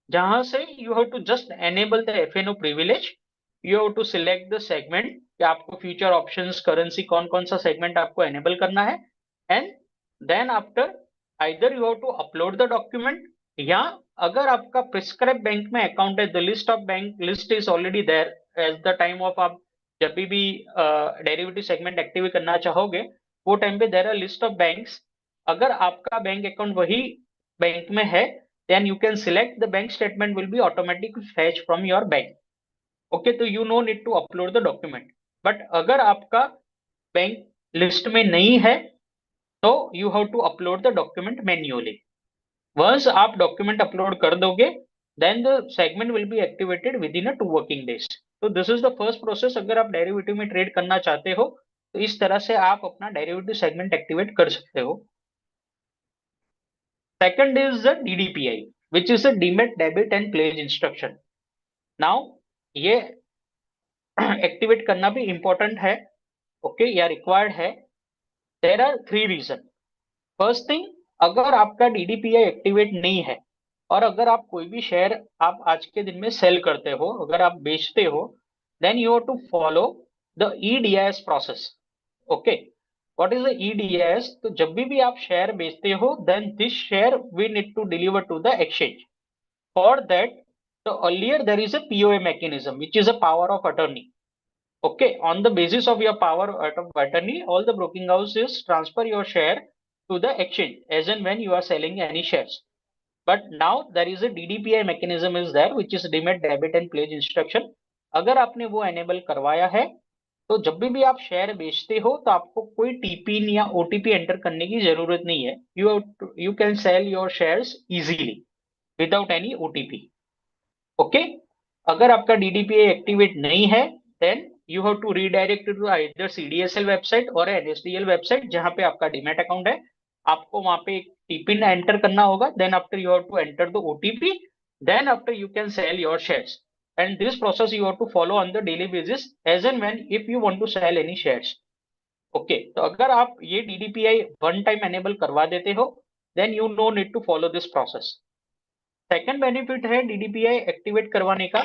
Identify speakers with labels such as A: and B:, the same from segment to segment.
A: जहां से you have to just enable the FNO privilege, you have to select the segment कि आपको future options currency कौन कौन सा सेगमेंट आपको एनेबल करना है, and then after either you have to upload the document, या अगर आपका प्रिस्क्राइब बैंक में अकाउंट है, the list of bank list is already there at the time of आप जब भी डेरिवेटिव सेगमेंट एक्टिवेट करना चाहोगे, वो टाइम पे there are list of banks. अगर आपका बैंक अकाउंट वही बैंक में है, then you can select the bank statement will be automatically fetched from your bank. Okay, तो you no need to upload the document. But अगर आपका bank list में नहीं है तो you have to upload the document manually. Once आप document upload कर दोगे, then the segment will be activated within a 2 working days. तो this is the first process। अगर आप डेरिवेटिव में ट्रेड करना चाहते हो तो इस तरह से आप अपना डेरिवेटिव सेगमेंट एक्टिवेट कर सकते हो। Second is the DDPI, which is a demat debit and pledge instruction. Now ये एक्टिवेट करना भी इंपॉर्टेंट है, ओके, या रिक्वायर्ड है। There are 3 reason. First thing, अगर आपका DDPI एक्टिवेट नहीं है और अगर आप कोई भी शेयर आप आज के दिन में सेल करते हो, अगर आप बेचते हो, then you have to follow the EDIS process. Okay, what is the EDIS? तो जब भी आप शेयर बेचते हो, then this share we need to deliver to the exchange. For that, so earlier there is a POA mechanism, which is a power of attorney. Okay, on the basis of your power of attorney, all the broking houses transfer your share to the exchange as and when you are selling any shares. But now there is a DDPI mechanism is there, which is demat debit and pledge instruction. अगर आपने वो enable करवाया है तो जब भी आप share बेचते हो तो आपको कोई टीपिन या OTP एंटर करने की जरूरत नहीं है। You can sell your shares easily without any OTP। Okay, अगर आपका DDPI एक्टिवेट नहीं है, then you have to redirect to either CDSL website और NSDL वेबसाइट जहां पे आपका डीमैट अकाउंट है। आपको वहां पे एक टीपिन एंटर करना होगा, then after you have to enter the OTP, then after you can sell your shares, and this process you have to follow on the daily basis as and when if you want to sell any shares. Okay, तो अगर आप ये DDPI one time enable करवा देते हो, then you no need to follow this process. Second benefit है DDPI activate करवाने का,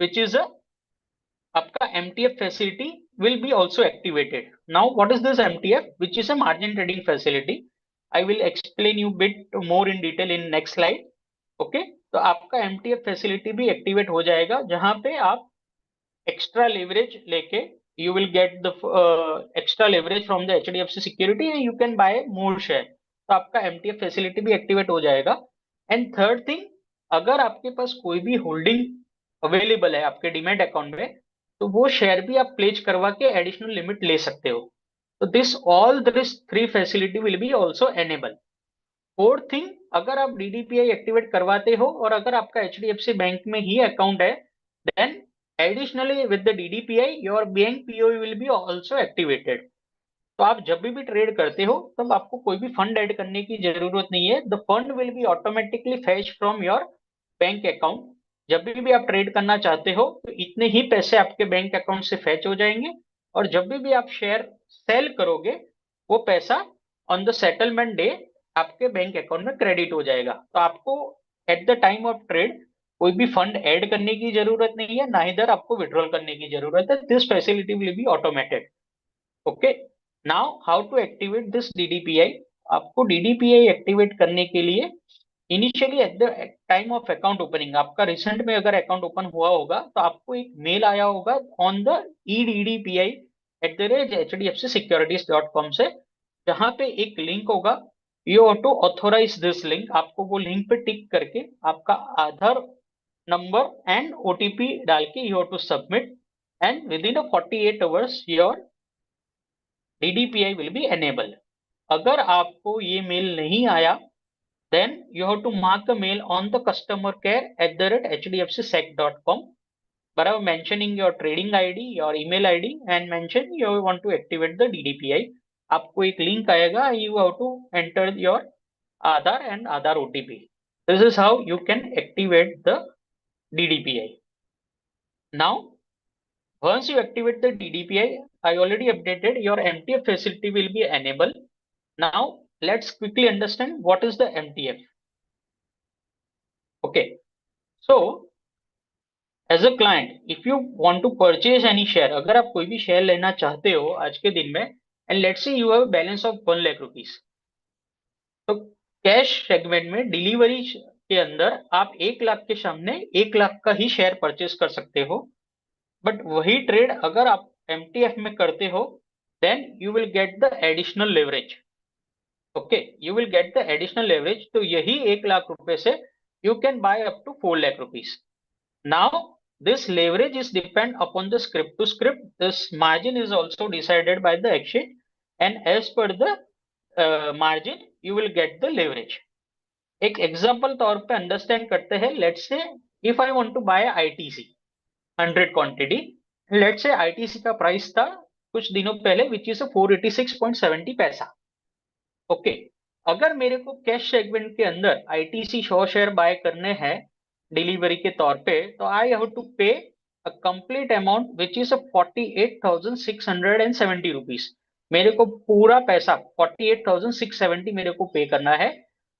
A: विच इज आपका MTF facility will be also activated. Now what is this MTF, which is a margin trading facility? I will explain you bit more in detail in next slide. Okay, तो आपका MTF facility भी activate हो जाएगा, जहां पे आप extra leverage लेके you will get the extra leverage from the HDFC security and you can buy more share। तो आपका MTF फैसिलिटी भी एक्टिवेट हो जाएगा। एंड थर्ड थिंग, अगर आपके पास कोई भी होल्डिंग अवेलेबल है आपके डीमैट अकाउंट में, तो वो शेयर भी आप प्लेज करवा के एडिशनल लिमिट ले सकते हो। तो this 3 facility will be also enable. Fourth thing, अगर आप DDPI एक्टिवेट करवाते हो और अगर आपका HDFC बैंक में ही अकाउंट है, then additionally with the DDPI your bank POE will be also activated। तो आप जब भी ट्रेड करते हो तब आपको कोई भी फंड ऐड करने की जरूरत नहीं है। The fund will be automatically fetch from your bank account. जब भी आप ट्रेड करना चाहते हो तो इतने ही पैसे आपके बैंक अकाउंट से फेच हो जाएंगे, और जब भी आप शेयर सेल करोगे, वो पैसा ऑन द सेटलमेंट डे आपके बैंक अकाउंट में क्रेडिट हो जाएगा। तो आपको eight the time of trade कोई भी फंड ऐड करने की जरूरत नहीं है, ना इधर आपको विड्रॉल करने की जरूरत है। This facility will be automated. Okay, now how to activate this DDPI? आपको DDPI एक्टिवेट करने के लिए initially at the time of account opening, आपका रिसेंट में अगर अकाउंट ओपन हुआ होगा तो आपको एक मेल आया होगा ऑन द EDDPI@HDFCSecurities.com से, जहां पे एक लिंक होगा। You have to authorise this link. आपको वो लिंक पे टिक करके आपका आधार नंबर एंड OTP डाल के you have to submit, and within 48 hours your DDPI will be enabled। अगर आपको ये मेल नहीं आया, then you have to mark the mail on the customer care@hdfcsec.com by mentioning your trading ID, your email ID, and mention you want to activate the DDPI। आपको एक link आएगा, you have to enter your Aadhaar and Aadhaar OTP। This is how you can activate the DDPI। Now once you activate the DDPI, I already updated your MTF facility will be enabled। Now let's quickly understand what is the MTF। Okay, so as a client if you want to purchase any share, अगर आप कोई भी share लेना चाहते हो आज के दिन में, and let's say you have balance of 1 lakh rupees, तो कैश सेगमेंट में डिलीवरी के अंदर आप 1 लाख के सामने 1 लाख का ही शेयर परचेज कर सकते हो। बट वही ट्रेड अगर आप एमटीएफ में करते हो, then you will get the additional leverage. Okay, you will get the additional leverage, तो यही 1 लाख रुपए से you can buy up to 4 lakh rupees. Now this leverage is depend upon the script to script, this margin is also decided by the exchange, and as per the margin you will get the leverage. एक example तौर पे understand करते हैं, let's say if I want to buy ITC 100 quantity, let's say ITC का price था कुछ दिनों पहले विच इज 486.70 पैसा। ओके, अगर मेरे को कैश सेगमेंट के अंदर आईटीसी 100 शेयर बाय करने हैं डिलीवरी के तौर पे, तो आई हैव टू पे a complete amount which is 48,670 rupees. मेरे को पूरा पैसा 48,670 मेरे को पे करना है।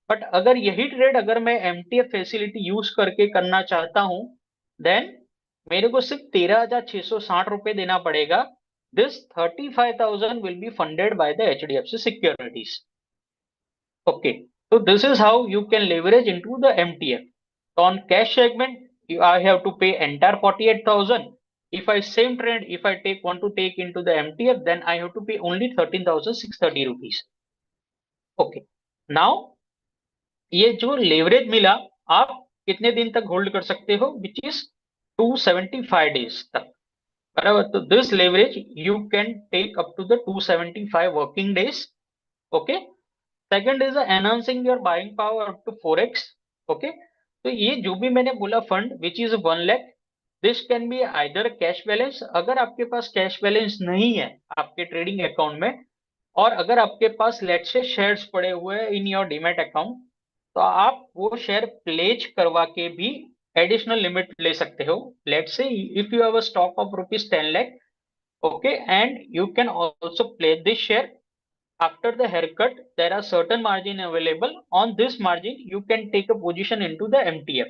A: बट अगर यही ट्रेड अगर मैं एमटीएफ फैसिलिटी यूज करके करना चाहता हूं, देन मेरे को सिर्फ 13,660 रुपए देना पड़ेगा। This 35,000 will be funded by the HDFC securities. Okay, so this is how you can leverage into the MTF. So on cash segment, I have to pay entire 48,000. If I same trade, if I want to take into the MTF, then I have to pay only 13,630 rupees. Okay, now ये जो leverage मिला आप कितने दिन तक hold कर सकते हो, विच इज 275 डेज तक, बराबर। तो this leverage you can take up to the 275 working days. Okay, second is enhancing your buying power up to 4x। Okay, तो ये जो भी मैंने बोला fund which is 1 lakh, this can be either cash balance, अगर आपके पास कैश बैलेंस नहीं है आपके ट्रेडिंग अकाउंट में, और अगर आपके पास लेट्स से शेयर्स पड़े हुए हैं इन योर डीमैट अकाउंट, तो आप वो शेयर प्लेज करवा के भी एडिशनल लिमिट ले सकते हो। Let's say if you have a stock of rupees 10 lakh, okay, and you can also pledge this share. After the haircut, there are certain margin available. On this margin, you can take a position into the MTF.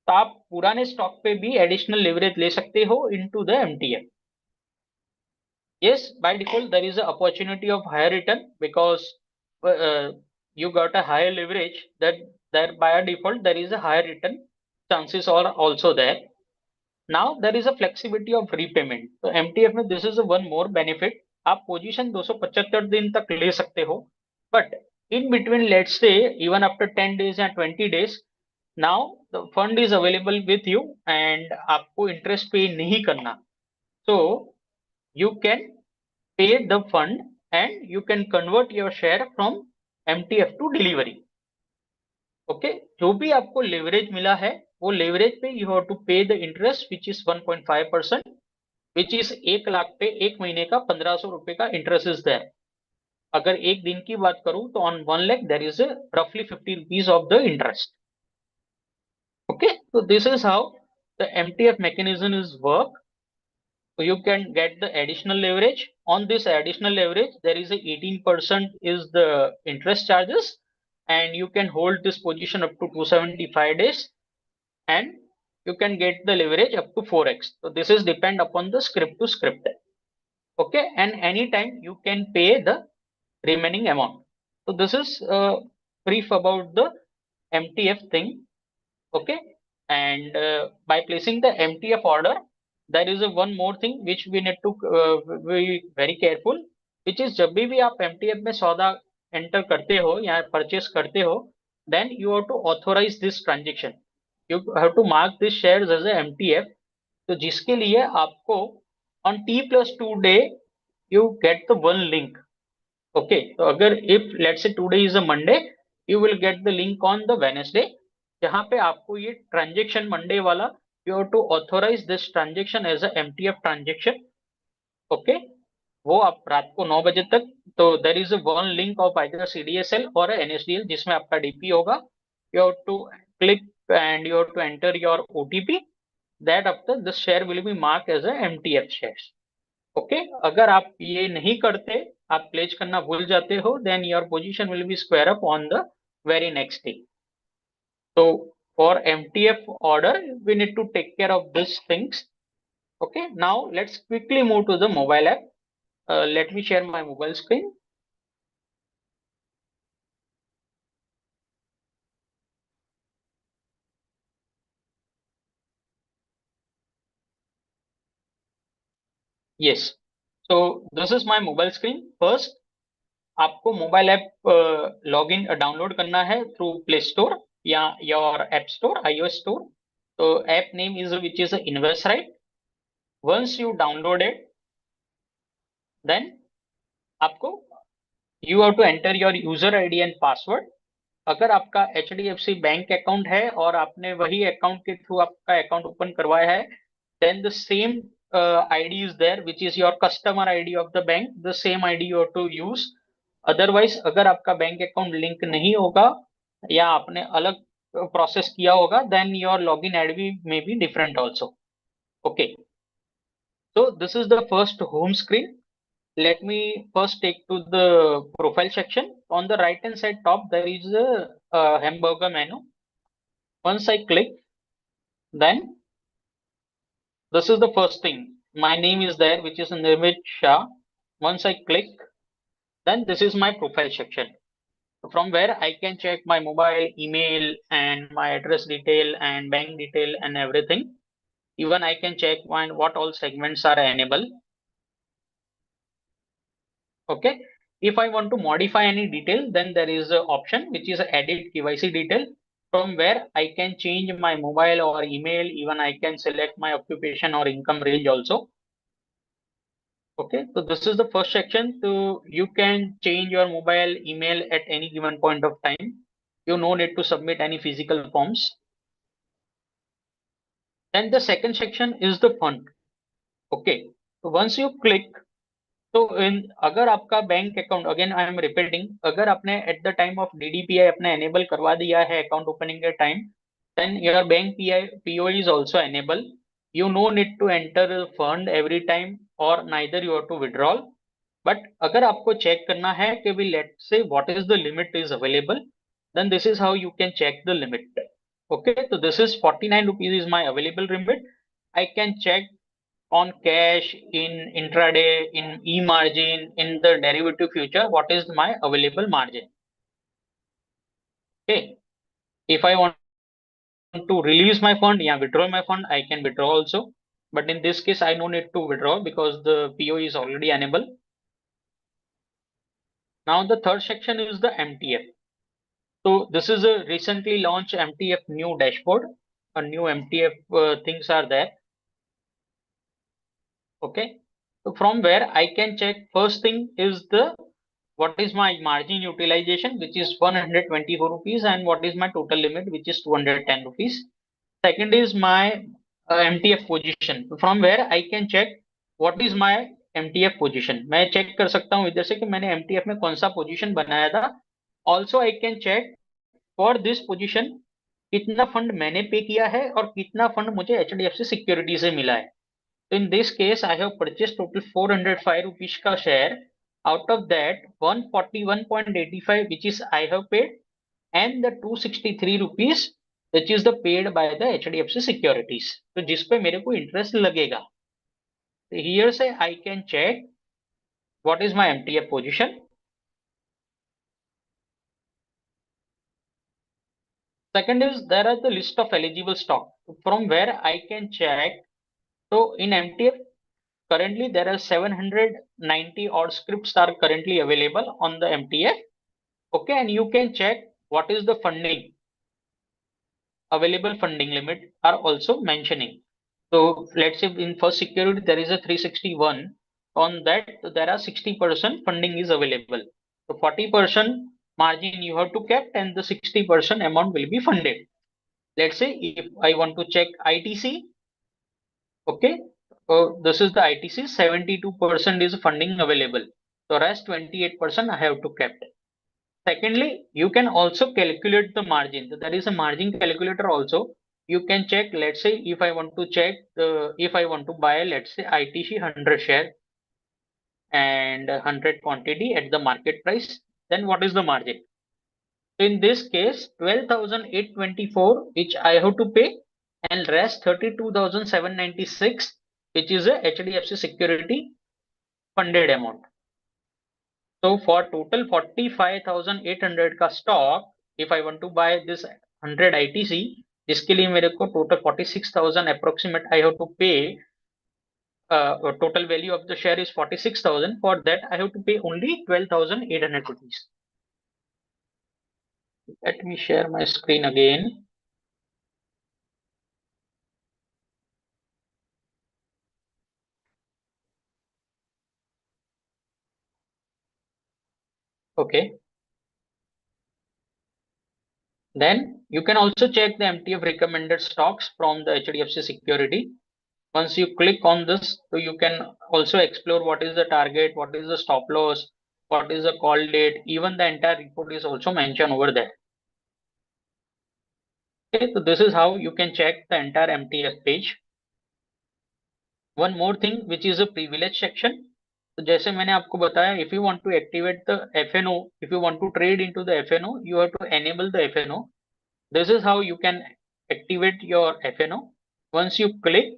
A: तो आप पुराने stock पे भी additional leverage ले सकते हो into the MTF. Yes, by default there is a opportunity of higher return because you got a higher leverage. That there by default there is a higher return. Chances are also there. Now there is a flexibility of repayment. तो MTF में this is a one more benefit. आप position 275 दिन तक ले सकते हो, but in between let's say even after 10 days या 20 days, now the fund is available with you and आपको इंटरेस्ट पे नहीं करना, so you can pay the fund and you can convert your share from MTF to delivery. Okay, जो भी आपको leverage मिला है वो लेवरेज पे you have to pay the interest which is 1.5%, which is 1 lakh पे 1 महीने का 1,500 रुपए का इंटरेस्ट इज देयर। अगर एक दिन की बात करूं तो ऑन 1 लाख देयर इज रफली 50 rupees of the interest. Okay, so this is how the MTF mechanism is work. So you can get the additional leverage. On this additional leverage, there is a 18% is the interest charges, and you can hold this position up to 275 days, and you can get the leverage up to 4x. So this is depend upon the script to script. Okay, and anytime you can pay the remaining amount. So this is brief about the MTF thing. Okay, and by placing the MTF order, there is a one more thing which we need to be very careful, which is जब भी आप MTF में सौदा enter करते हो या purchase करते हो, then you have to authorize this transaction. You have to mark this shares as a MTF. तो जिसके लिए आपको on T+2 day you get the one link. Okay, तो अगर if let's say today is a Monday, you will get the link on the Wednesday, जहां पे आपको ये ट्रांजेक्शन मंडे वाला you have to authorise this transaction as a MTF transaction. Okay, वो आप रात को 9 बजे तक, तो there is one link of either CDSL और एनएसडीएल जिसमें आपका डीपी होगा। You have to click and you have to enter your OTP, that after this share will be mark as a MTF shares. Okay, अगर आप ये नहीं करते, आप प्लेज करना भूल जाते हो, then your position will be square up on the very next day. तो for MTF order, we need to take care of these things. Okay, now let's quickly move to the mobile app. Let me share my mobile screen. Yes, so this is my mobile screen. First, आपको mobile app login download करना है through play store या your app store, iOS store. तो app name is which is invest right. Once you download it, then आपको you have to enter your user ID and password. अगर आपका HDFC bank account है और आपने वही account के थ्रू आपका अकाउंट ओपन करवाया है, then the same ID is there which is your customer ID of the bank. The same ID you have to use. Otherwise, अगर आपका बैंक अकाउंट लिंक नहीं होगा या आपने अलग प्रोसेस किया होगा, then your login ID may be different also. Okay, so this is the first home screen. Let me first take to the profile section. On the right hand side top, there is a hamburger menu. Once I click, then this is the first thing. My name is there, which is Nirmit Shah. Once I click, then this is my profile section, from where I can check my mobile, email, and my address detail and bank detail and everything. Even I can check what all segments are enabled. Okay. If I want to modify any detail, then there is an option which is edit KYC detail, from where I can change my mobile or email. Even I can select my occupation or income range also. Okay, so this is the first section. So you can change your mobile, email at any given point of time. You no need to submit any physical forms. Then the second section is the fund. Okay, so once you click, तो इन अगर आपका bank account, again I am repeating, अगर आपने at the time of DDPI अपने enable करवा दिया है अकाउंट ओपनिंग के time, then your bank PO is also enable. You no need to enter fund every time और neither you have to withdrawal. But अगर आपको चेक करना है कि भी let's say what is the limit is available, then this is how you can check the limit. Okay, तो this is 49 rupees is my available limit. I can check on cash, in intraday, in e-margin, in the derivative future, what is my available margin. Okay, if I want to release my fund, yeah, withdraw my fund, I can withdraw also. But in this case, I no need to withdraw because the PO is already enabled. Now the third section is the MTF. So this is a recently launched MTF new dashboard. A new MTF things are there. Okay, so from where I can check, first thing is the what is my margin utilization, which is 124 rupees, and what is my total limit, which is 210 rupees. Second is my MTF position, from where I can check what is my MTF position. मैं check कर सकता हूँ इधर से कि मैंने MTF में कौन सा position बनाया था. Also I can check for this position कितना फंड मैंने पे किया है और कितना फंड मुझे HDFC सिक्योरिटी से मिला है. So in this case, I have purchased total 405 rupees ka share. Out of that, 141.85 which is I have paid, and the 263 rupees which is the paid by the HDFC Securities. तो जिस पे मेरे को interest लगेगा. So here say I can check what is my MTF position. Second is there are the list of eligible stock, from where I can check. So in MTF, currently there are 790 odd scripts are currently available on the MTF. Okay, and you can check what is the funding, available funding limit are also mentioning. So let's say in first security there is a 361, on that there are 60% funding is available. So 40% margin you have to kept and the 60% amount will be funded. Let's say if I want to check ITC, okay, so this is the ITC, 72% is funding available. So rest 28% I have to kept. Secondly, you can also calculate the margin. So there is a margin calculator also. You can check, let's say if I want to check if I want to buy, let's say ITC 100 share and 100 quantity at the market price, then what is the margin? So in this case, 12,824 which I have to pay, and rest 32,796 which is a HDFC security funded amount. So for total 45,800 का stock, if I want to buy this 100 ITC, जिसके लिए मेरे को total 46,000 approximate I have to pay. Total value of the share is 46,000. For that I have to pay only 12,800 rupees. Let me share my screen again. Okay. Then you can also check the MTF recommended stocks from the HDFC security. Once you click on this, so you can also explore what is the target, what is the stop loss, what is the call date. Even the entire report is also mentioned over there. Okay, so this is how you can check the entire MTF page. One more thing which is a privilege section. तो जैसे मैंने आपको बताया, if you want to activate the FNO, if you want to trade into the FNO, you have to enable the FNO. This is how you can activate your FNO. Once you click,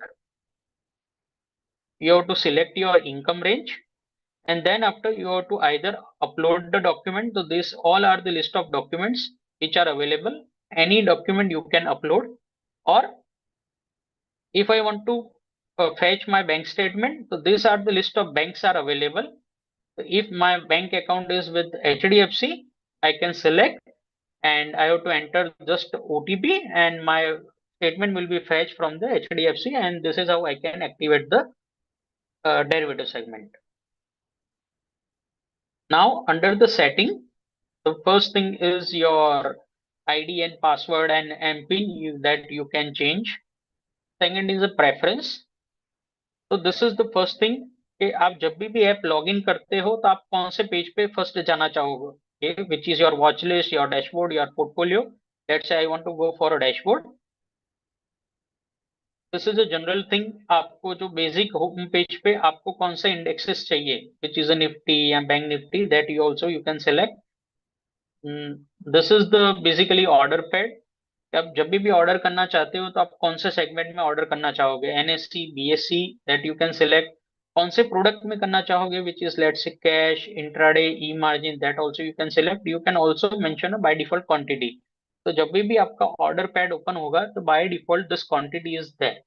A: you have to select your income range, and then after you have to either upload the document. So these all are the list of documents which are available. Any document you can upload, or if I want to fetch my bank statement, so these are the list of banks are available. If my bank account is with HDFC, I can select and I have to enter just OTP, and my statement will be fetched from the HDFC, and this is how I can activate the derivative segment. Now under the setting, the first thing is your ID and password and MPIN that you can change. Second is a preference. तो this is the first thing कि आप जब भी app log in करते हो तो आप कौन से पेज पे फर्स्ट जाना चाहोगे, which is your watch list, your dashboard, your portfolio. Let's say I want to go for a dashboard. This is a general thing. आपको जो बेसिक होम पेज पे आपको कौन सा इंडेक्सेस चाहिए, विच इज अ निफ्टी या bank Nifty, that you also you can select. This is the basically order pad. आप जब भी ऑर्डर करना चाहते हो तो आप कौन से सेगमेंट में ऑर्डर करना चाहोगे, NSE, BSE, that you can select. कौन से प्रोडक्ट में करना चाहोगे, which is let's say cash, intraday, E margin, that also you can select. You can also mention by default quantity. तो जब भी आपका ऑर्डर पैड ओपन होगा तो by default this quantity is there.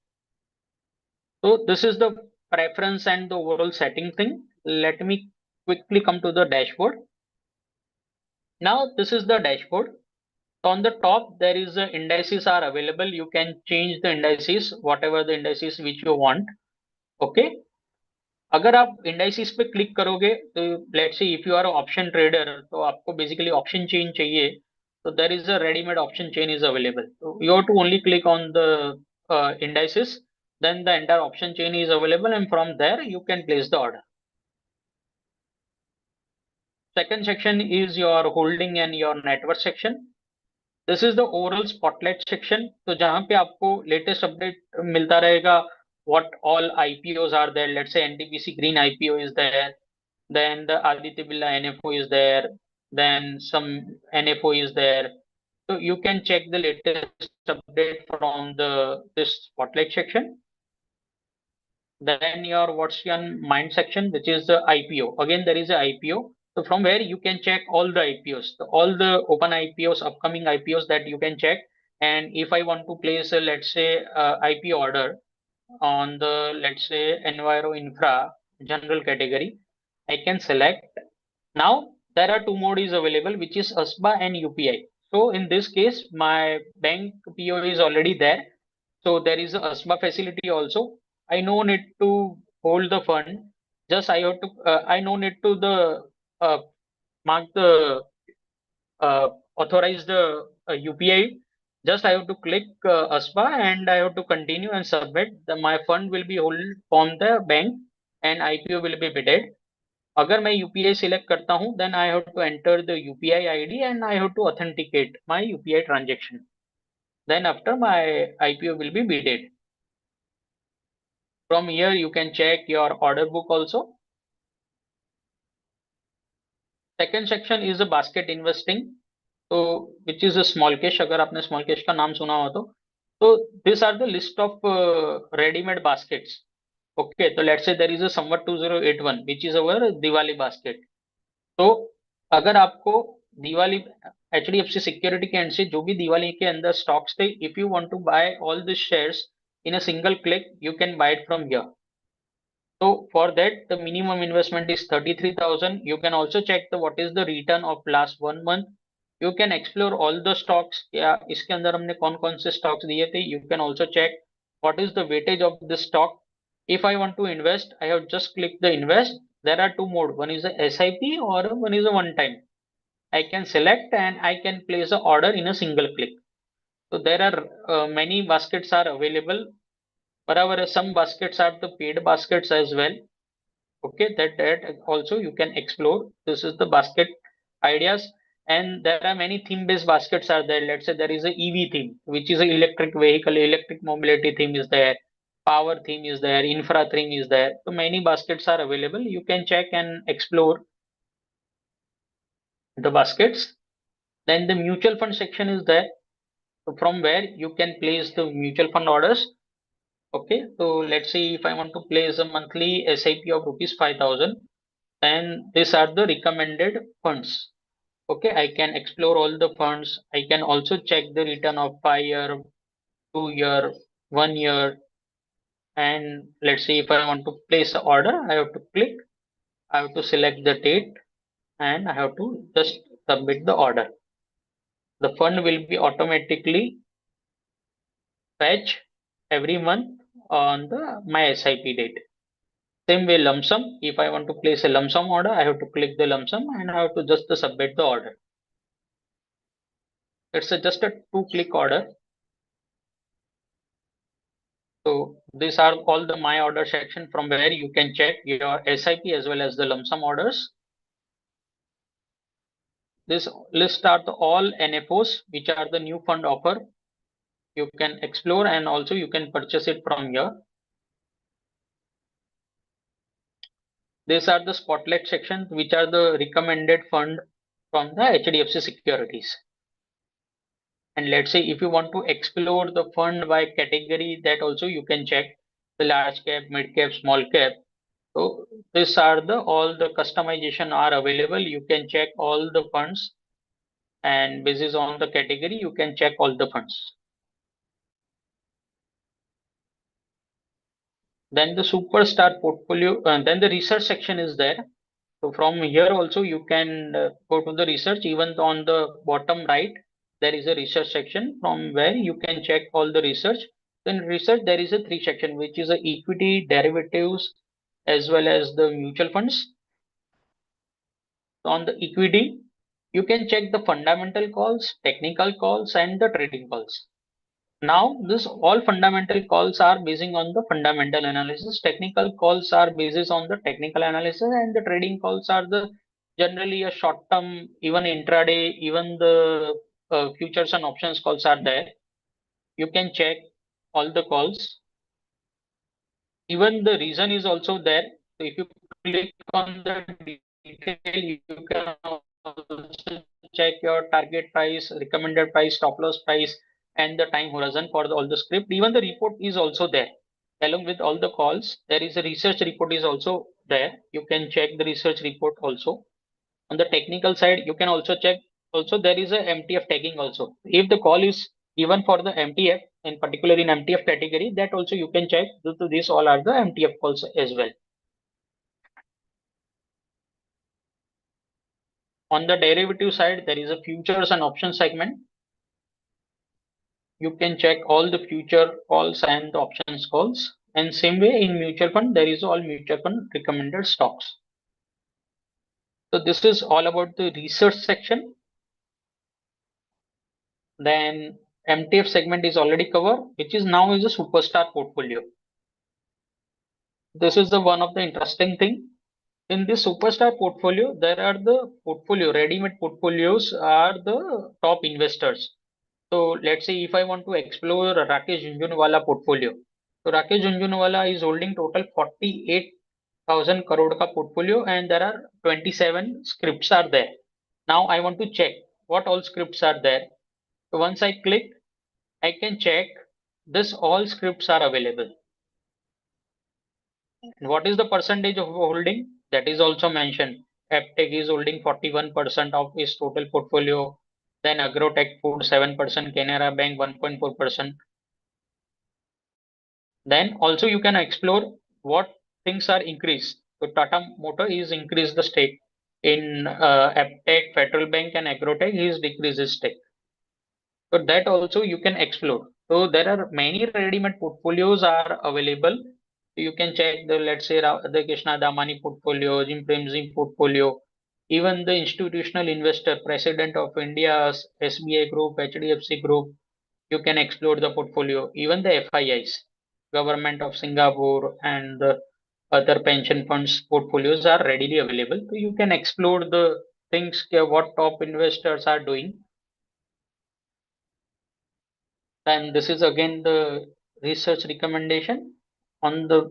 A: तो this is the preference and the overall setting thing. Let me quickly come to the dashboard. Now this is the dashboard. So on the top there is the indices are available. You can change the indices, whatever the indices which you want. Okay. अगर आप indices पे click करोगे तो let's say if you are an option trader, तो आपको basically option chain चाहिए, so there is a ready-made option chain is available. So you have to only click on the indices, then the entire option chain is available, and from there you can place the order. Second section is your holding and your network section. This is the overall spotlight section. तो जहां पे आपको latest update मिलता रहेगा, what all IPOs are there. Let's say NTPC green IPO is there, then the Aditya Birla NFO is there, then some NFO is there. So you can check the latest update from the this spotlight section. Then your what's your mind section, which is the IPO. Again there is a IPO. So from where you can check all the IPOs, all the open IPOs, upcoming IPOs that you can check. And if I want to place a, let's say IPO order on the, let's say, Enviro Infra general category, I can select. Now there are two modes available, which is ASBA and UPI. So in this case my bank PO is already there, so there is a ASBA facility also. I no need to hold the fund. Just I have to I no need to the mark the authorize the UPI. Just I have to click ASBA and I have to continue and submit. My fund will be held from the bank and IPO will be bidded. अगर मैं UPI select करता हूँ, then I have to enter the UPI ID and I have to authenticate my UPI transaction. Then after my IPO will be bidded. From here you can check your order book also. Second section is a basket investing. तो which is a smallcase, अगर आपने smallcase का नाम सुना हो तो this are the list of readymade baskets. Okay, तो let's say there is a Samvat 2081 which is our Diwali basket. तो अगर आपको दिवाली HDFC सिक्योरिटी के एंड से जो भी दिवाली के अंदर स्टॉक्स थे, if you want to buy all this shares in a single click, you can buy it from here. So for that, the minimum investment is 33,000. You can also check the what is the return of last 1 month. You can explore all the stocks. क्या इसके अंदर हमने कौन कौन से stocks दिए थे. You can also check what is the weightage of the stock. If I want to invest, I have just clicked the invest. There are two modes. One is a SIP or one is a one time. I can select and I can place the order in a single click. So there are many baskets are available. However, some baskets are the paid baskets as well. Okay, that also you can explore. This is the basket ideas, and there are many theme based baskets are there. Let's say there is a EV theme, which is a electric vehicle, electric mobility theme is there, power theme is there, infra theme is there. So many baskets are available. You can check and explore the baskets. Then the mutual fund section is there, so from where you can place the mutual fund orders. Okay, so let's see if I want to place a monthly SIP of rupees 5,000, and these are the recommended funds. Okay, I can explore all the funds. I can also check the return of 5 year, 2 year, 1 year, and let's see if I want to place an order, I have to click, I have to select the date, and I have to just submit the order. The fund will be automatically fetch every month on the my SIP date. Same way lump sum, if I want to place a lump sum order, I have to click the lump sum and I have to just submit the order. It's just a 2-click order. So these are all the my order section from where you can check your SIP as well as the lump sum orders. This list are the all NFOs which are the new fund offer. You can explore and also you can purchase it from here. These are the spotlight sections which are the recommended fund from the HDFC Securities. And let's say if you want to explore the fund by category, that also you can check the large cap, mid cap, small cap. So these are the all the customization are available. You can check all the funds, and basis on the category you can check all the funds. Then the superstar portfolio, then the research section is there. So from here also you can go to the research. Even on the bottom right there is a research section from where you can check all the research. Then research there is a 3 section which is a equity, derivatives as well as the mutual funds. So on the equity you can check the fundamental calls, technical calls and the trading calls. Now this all fundamental calls are basing on the fundamental analysis, technical calls are basis on the technical analysis, and the trading calls are the generally a short term, even intraday, even the futures and options calls are there. You can check all the calls. Even the reason is also there. So if you click on the detail, you can also check your target price, recommended price, stop loss price, and the time horizon for all the script. Even the report is also there. Along with all the calls, there is a research report is also there. You can check the research report also. On the technical side, you can also check. Also, there is a MTF tagging also. If the call is even for the MTF, in particular in MTF category, that also you can check. These all are the MTF calls as well. On the derivative side, there is a futures and options segment. You can check all the future calls and the options calls. And same way in mutual fund, there is all mutual fund recommended stocks. So this is all about the research section. Then MTF segment is already covered, which is now is a superstar portfolio. This is the one of the interesting thing. In this superstar portfolio, there are the portfolio, ready-made portfolios are the top investors. So let's say if I want to explore Rakesh Jhunjhunwala portfolio. So Rakesh Jhunjhunwala is holding total 48,000 crore ka portfolio and there are 27 scripts are there. Now I want to check what all scripts are there. So once I click, I can check this all scripts are available. And what is the percentage of holding? That is also mentioned. Aptech is holding 41% of its total portfolio. Then Agrotech Food 7%, Canara Bank 1.4%. Then also you can explore what things are increased. So Tata Motor is increased the stake in Aptech, Federal Bank, and Agrotech is decreases stake. So that also you can explore. So there are many ready-made portfolios are available. You can check the, let's say, the Krishna Damani portfolio, Jim Premji portfolio, even the institutional investor, President of India's SBI Group, HDFC Group. You can explore the portfolio. Even the FIIs, Government of Singapore, and the other pension funds portfolios are readily available. So you can explore the things what top investors are doing. And this is again the research recommendation. On the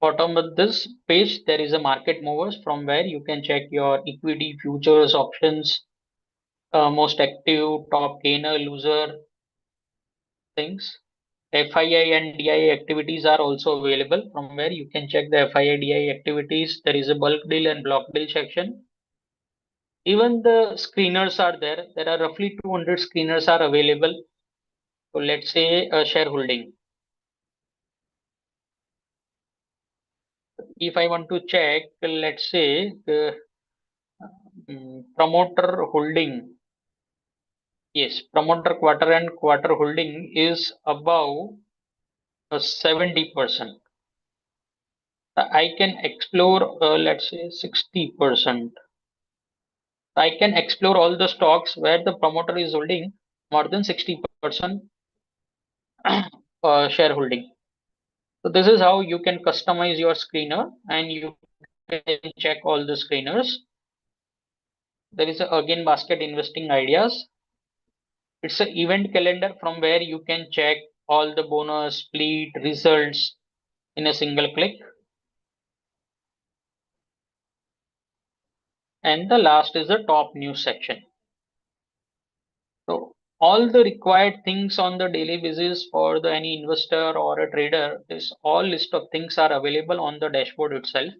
A: bottom of this page, there is a market movers from where you can check your equity, futures, options, most active, top gainer, loser things. FII and DII activities are also available from where you can check the FII DII activities. There is a bulk deal and block deal section. Even the screeners are there. There are roughly 200 screeners are available. So let's say a shareholding. If I want to check, let's say promoter holding, yes, promoter quarter and quarter holding is above 70%. I can explore, let's say 60%. I can explore all the stocks where the promoter is holding more than 60% shareholding. So this is how you can customize your screener and you can check all the screeners. There is again basket investing ideas. It's an event calendar from where you can check all the bonus, split, results in a single click. And the last is the top news section. So all the required things on the daily basis for the any investor or a trader, this all list of things are available on the dashboard itself.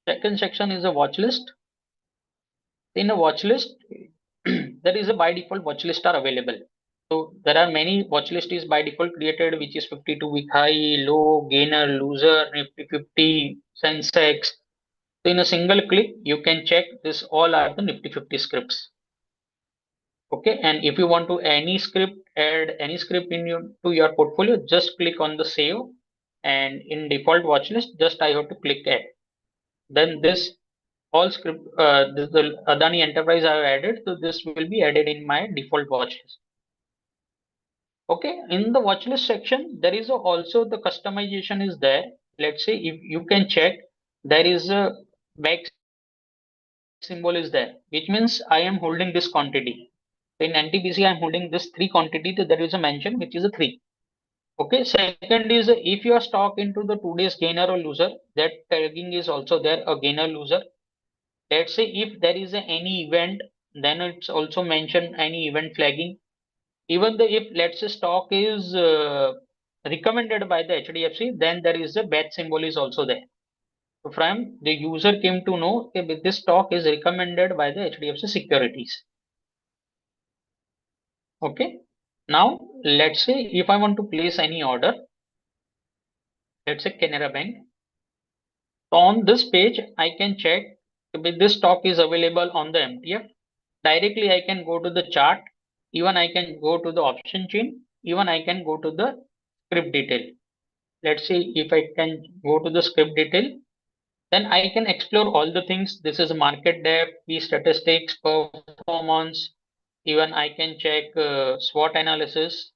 A: Second section is a watch list. In a watch list, there is a by default watch list are available. So there are many watch list is by default created, which is 52-week high, low, gainer, loser, Nifty 50, Sensex. So in a single click, you can check this all are the Nifty 50 scripts. Okay, and if you want to add any script in your portfolio, just click on the save, and in default watch list, just I have to click add. Then this all script, this the Adani Enterprise I have added, so this will be added in my default watch list. Okay, in the watch list section, there is also the customization is there. Let's say if you can check, there is a back symbol is there, which means I am holding this quantity. In NTPC, I am holding this 3 quantity. So there is a mention which is a 3. Okay. Second is if your stock into the 2 days gainer or loser, that tagging is also there, a gainer loser. Let's say if there is any event, then it's also mentioned any event flagging. Even the if let's say stock is recommended by the HDFC, then there is a batch symbol is also there. So from the user came to know that this stock is recommended by the HDFC Securities. Okay. Now let's say if I want to place any order, let's say Canara Bank. So on this page, I can check if this stock is available on the MTF. Directly I can go to the chart. Even I can go to the option chain. Even I can go to the script detail. Let's see if I can go to the script detail. Then I can explore all the things. This is market depth, key statistics, performance. Even I can check SWOT analysis,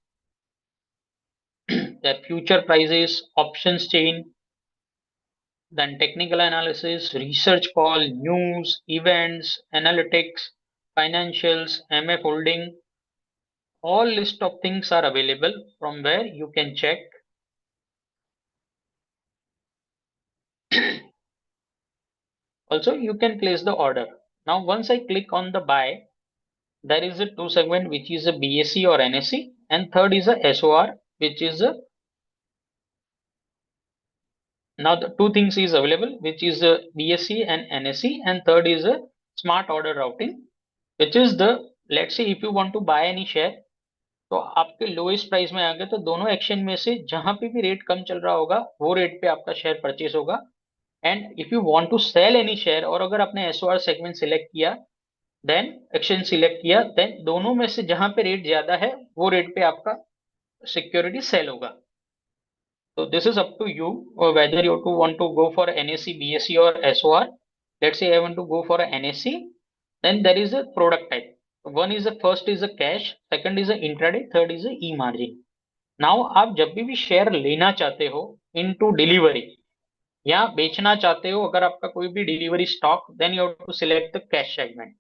A: the future prices, options chain, then technical analysis, research call, news, events, analytics, financials, MF holding. All list of things are available from where you can check. Also, you can place the order. Now once I click on the buy, there is a two segment which is a BSE or NSE, and third is a SOR, which is a, now the two things is available, which is a BSE and NSE, and third is a smart order routing, which is the, let's say if you want to buy any share, तो आपके lowest price में आ गए तो दोनों exchange में से जहां पे भी रेट कम चल रहा होगा वो रेट पे आपका शेयर परचेस होगा. And if you want to sell any share, और अगर आपने एसओआर सेगमेंट सिलेक्ट किया, देन एक्सचेंज सिलेक्ट किया, देन दोनों में से जहां पे रेट ज्यादा है वो रेट पे आपका सिक्योरिटी सेल होगा. So this is up to you, or whether you want to go for NSE, BSE or SOR. Let's say I want to go for a NSE, then there is a product type. One is a, first is a cash, second is a intraday, third is a E margin. Now आप जब भी share लेना चाहते हो into delivery या बेचना चाहते हो, अगर आपका कोई भी delivery stock, then you have to select the cash segment.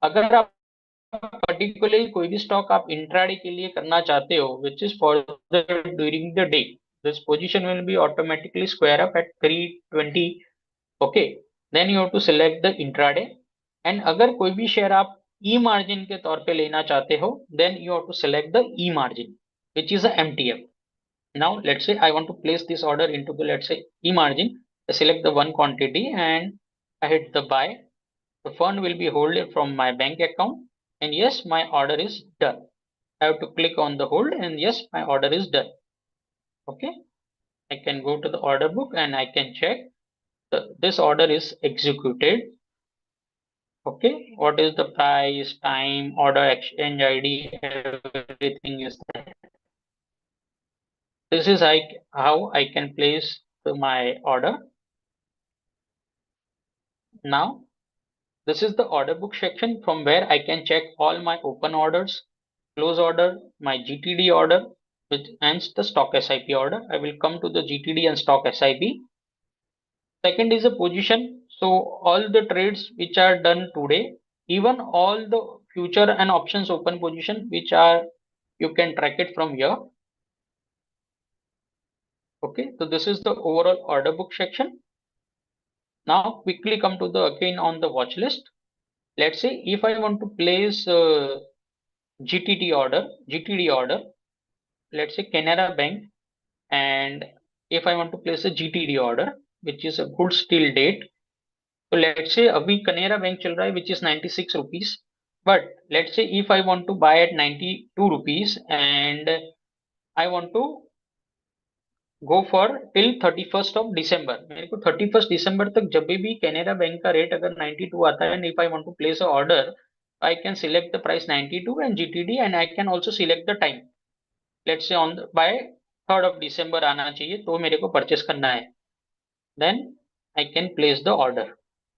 A: अगर आप पर्टिकुलरली कोई भी स्टॉक आप इंट्राडे के लिए करना चाहते हो, which is further during the day, this position will be automatically square up at 320. Okay, then you have to select the intraday. And अगर कोई भी शेयर आप ई मार्जिन के तौर पे लेना चाहते हो, then you have to select the e margin which is a MTF. Now let's say I want to place this order into the, let's say, E margin. I select the one quantity and I hit the buy. The fund will be held from my bank account, and yes, my order is done. I have to click on the hold, and yes, my order is done. Okay, I can go to the order book and I can check this order is executed. Okay, what is the price, time, order, exchange ID, everything is there. This is how I can place my order. Now this is the order book section from where I can check all my open orders, close order, my GTD order, and the stock SIP order. I will come to the GTD and stock SIP. Second is a position. So all the trades which are done today, even all the future and options open position, which are, you can track it from here. Okay, so this is the overall order book section. Now quickly come to the again on the watch list. Let's say if I want to place GTD order, let's say Canara Bank, and if I want to place a GTD order, which is a good still date, so let's say अभी Canara Bank चल रहा है, which is 96 rupees, but let's say if I want to buy at 92 rupees and I want to go for till 31st of December, मेरे को 31st December तक जब भी Canara bank का रेट अगर 92 आता है, and if I want to place a order, I can select the price 92 and GTD, and I can also select the time. Let's say on the, by 3rd of December आना चाहिए तो मेरे को purchase करना है, then I can place the order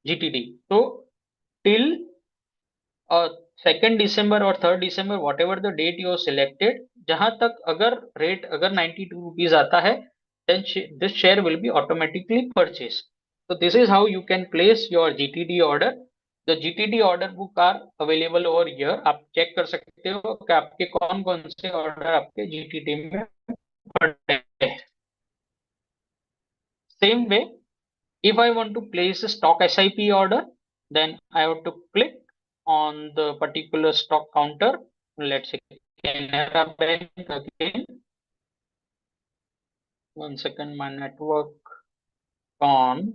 A: GTD. So till 2nd December or 3rd December, whatever the date you have selected, जहां तक अगर रेट अगर 92 rupees आता है, then this share will be automatically purchased. So this is how you can place your GTD order. The GTD order book are available over here. आप check कर सकते हो कि आपके कौन कौन से ऑर्डर आपके GTD में पड़े हैं. Same way, if I want to place a stock SIP order, then I have to click on the particular stock counter. Let's say Canara Bank again. One second, my network on.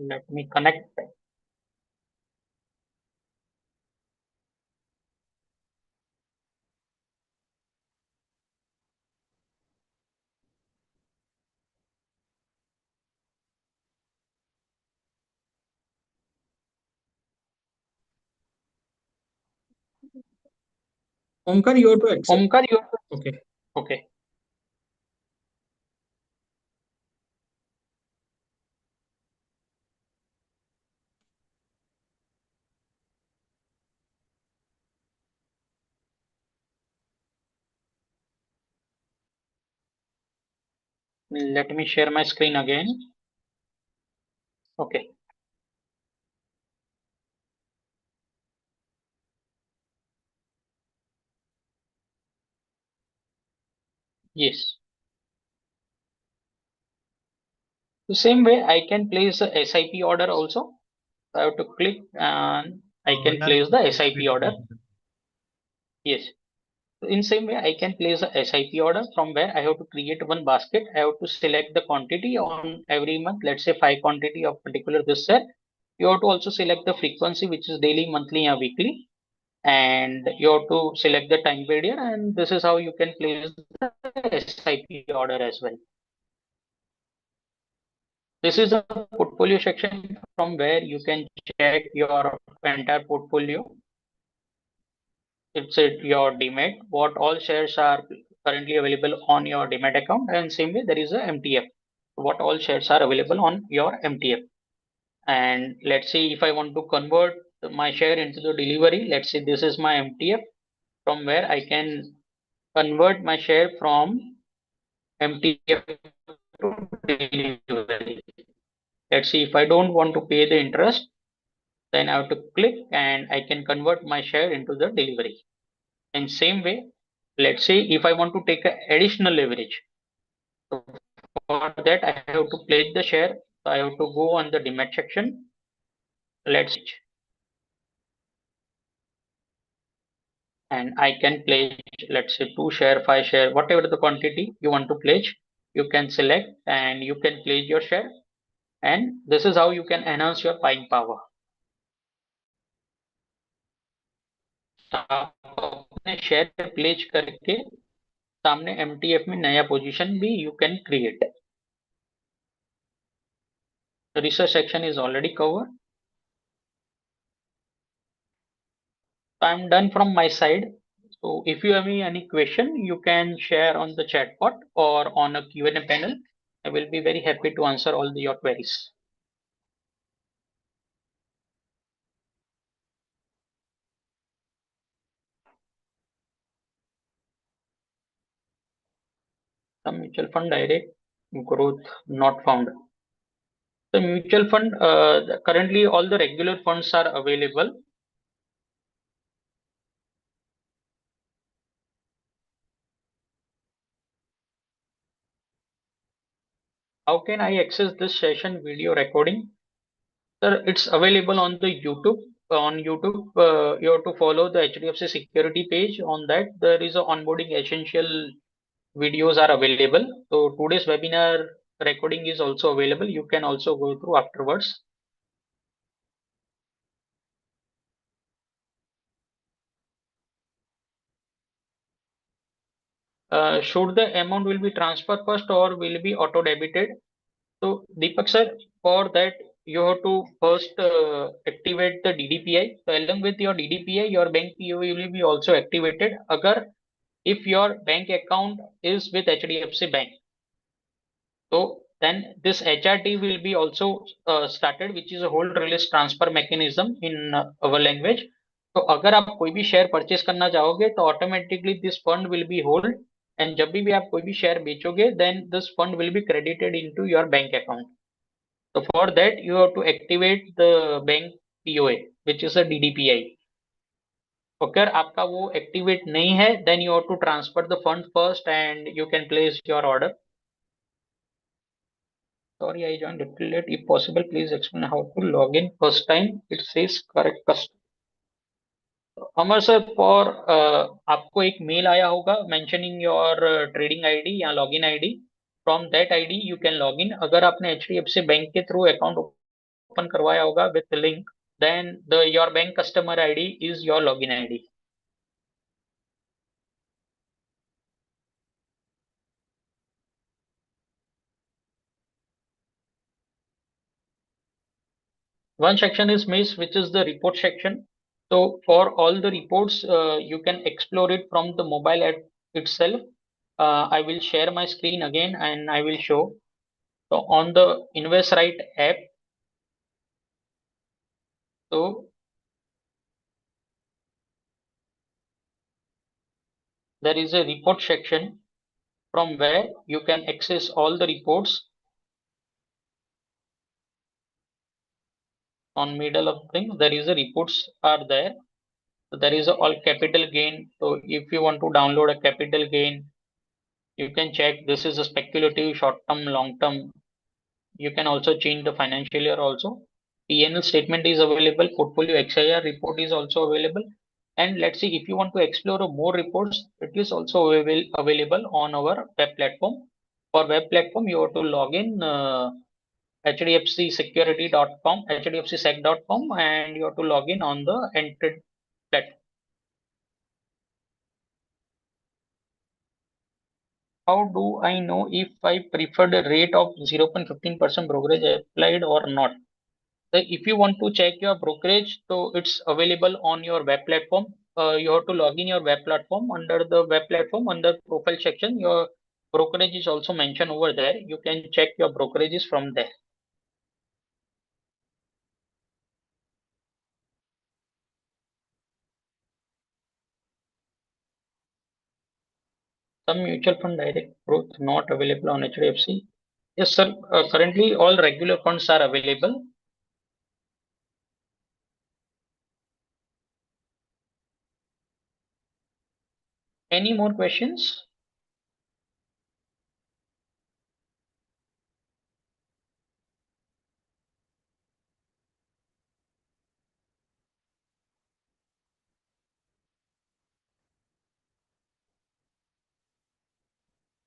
A: Let me connect.
B: Omkar, you have to accept.
A: Omkar, you have to.
B: Okay.
A: Okay. Let me share my screen again. Okay. Yes. The same way I can place a SIP order also. I have to click and I can place the SIP order. Yes. In same way, I can place a SIP order from where I have to create one basket. I have to select the quantity on every month. Let's say 5 quantity of particular this share. You have to also select the frequency, which is daily, monthly, or weekly, and you have to select the time period. And this is how you can place the SIP order as well. This is a portfolio section from where you can check your entire portfolio. It's your demat, what all shares are currently available on your demat account, and same way there is a MTF, what all shares are available on your MTF. And let's see, if I want to convert my share into the delivery, let's say this is my MTF from where I can convert my share from MTF to delivery. Let's see, if I don't want to pay the interest, then I have to click and I can convert my share into the delivery. In same way, let's say if I want to take an additional leverage, so for that I have to pledge the share. So I have to go on the demat section. Let's and I can pledge, let's say 2 share, 5 share, whatever the quantity you want to pledge, you can select and you can pledge your share. And this is how you can enhance your buying power. आप अपने share pledge करके सामने MTF में नया position भी you can create. The research section is already covered. So I'm done from my side. So if you have any question, you can share on the chat bot or on a Q&A panel. I will be very happy to answer all your queries. Some mutual fund direct growth not found. The mutual fund, currently all the regular funds are available. How can I access this session video recording? Sir, it's available on the YouTube. On YouTube, you have to follow the HDFC Security page. On that, there is a onboarding essential videos are available. So today's webinar recording is also available. You can also go through afterwards. Should the amount will be transferred first or will be auto debited? So Deepak sir, for that you have to first activate the DDPI. So along with your DDPI, your bank POA will be also activated. Agar if your bank account is with HDFC Bank, so then this HRT will be also started, which is a hold release transfer mechanism in our language. तो अगर आप कोई भी share purchase करना चाहोगे तो automatically this fund will be hold and जब भी आप कोई भी शेयर बेचोगे then this fund will be credited into your bank account. So for that you have to activate the bank POA which is a DDPI. अगर आपका वो activate नहीं है then you have to transfer the fund first and you can place your order. Sorry, I joined little late. If possible, please explain how to log in first time. It says correct custom. Amar sir for आपको एक mail आया होगा mentioning your trading ID या login ID. From that ID you can log in. अगर आपने HDFC bank के through account open करवाया होगा with link then the your bank customer ID is your login ID. One section is missed, which is the report section. So for all the reports, you can explore it from the mobile app itself. I will share my screen again and I will show. So on the InvestRight app, so there is a report section. from where you can access all the reports on middle of things. There is a reports are there. So there is a all capital gain. So if you want to download a capital gain, you can check. This is a speculative short term, long term. You can also change the financial year also. P&L statement is available. Portfolio XIR report is also available. And let's see, if you want to explore more reports, it is also available on our web platform. For web platform, you have to log in hdfcsecurity.com, hdfcsec.com, and you have to log in on the entered platform. How do I know if I prefer the rate of 0.15% brokerage applied or not? So if you want to check your brokerage, so it's available on your web platform. You have to log in your web platform. Under the web platform, under profile section, your brokerage is also mentioned over there. You can check your brokerages from there. Some mutual fund direct growth not available on HDFC. Yes, sir. Currently, all regular funds are available. Any more questions?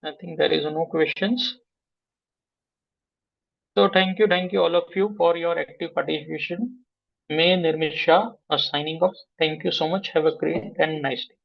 A: I think there is no questions. So thank you all of you for your active participation. May Nirmit Shah signing off. Thank you so much. Have a great and nice day.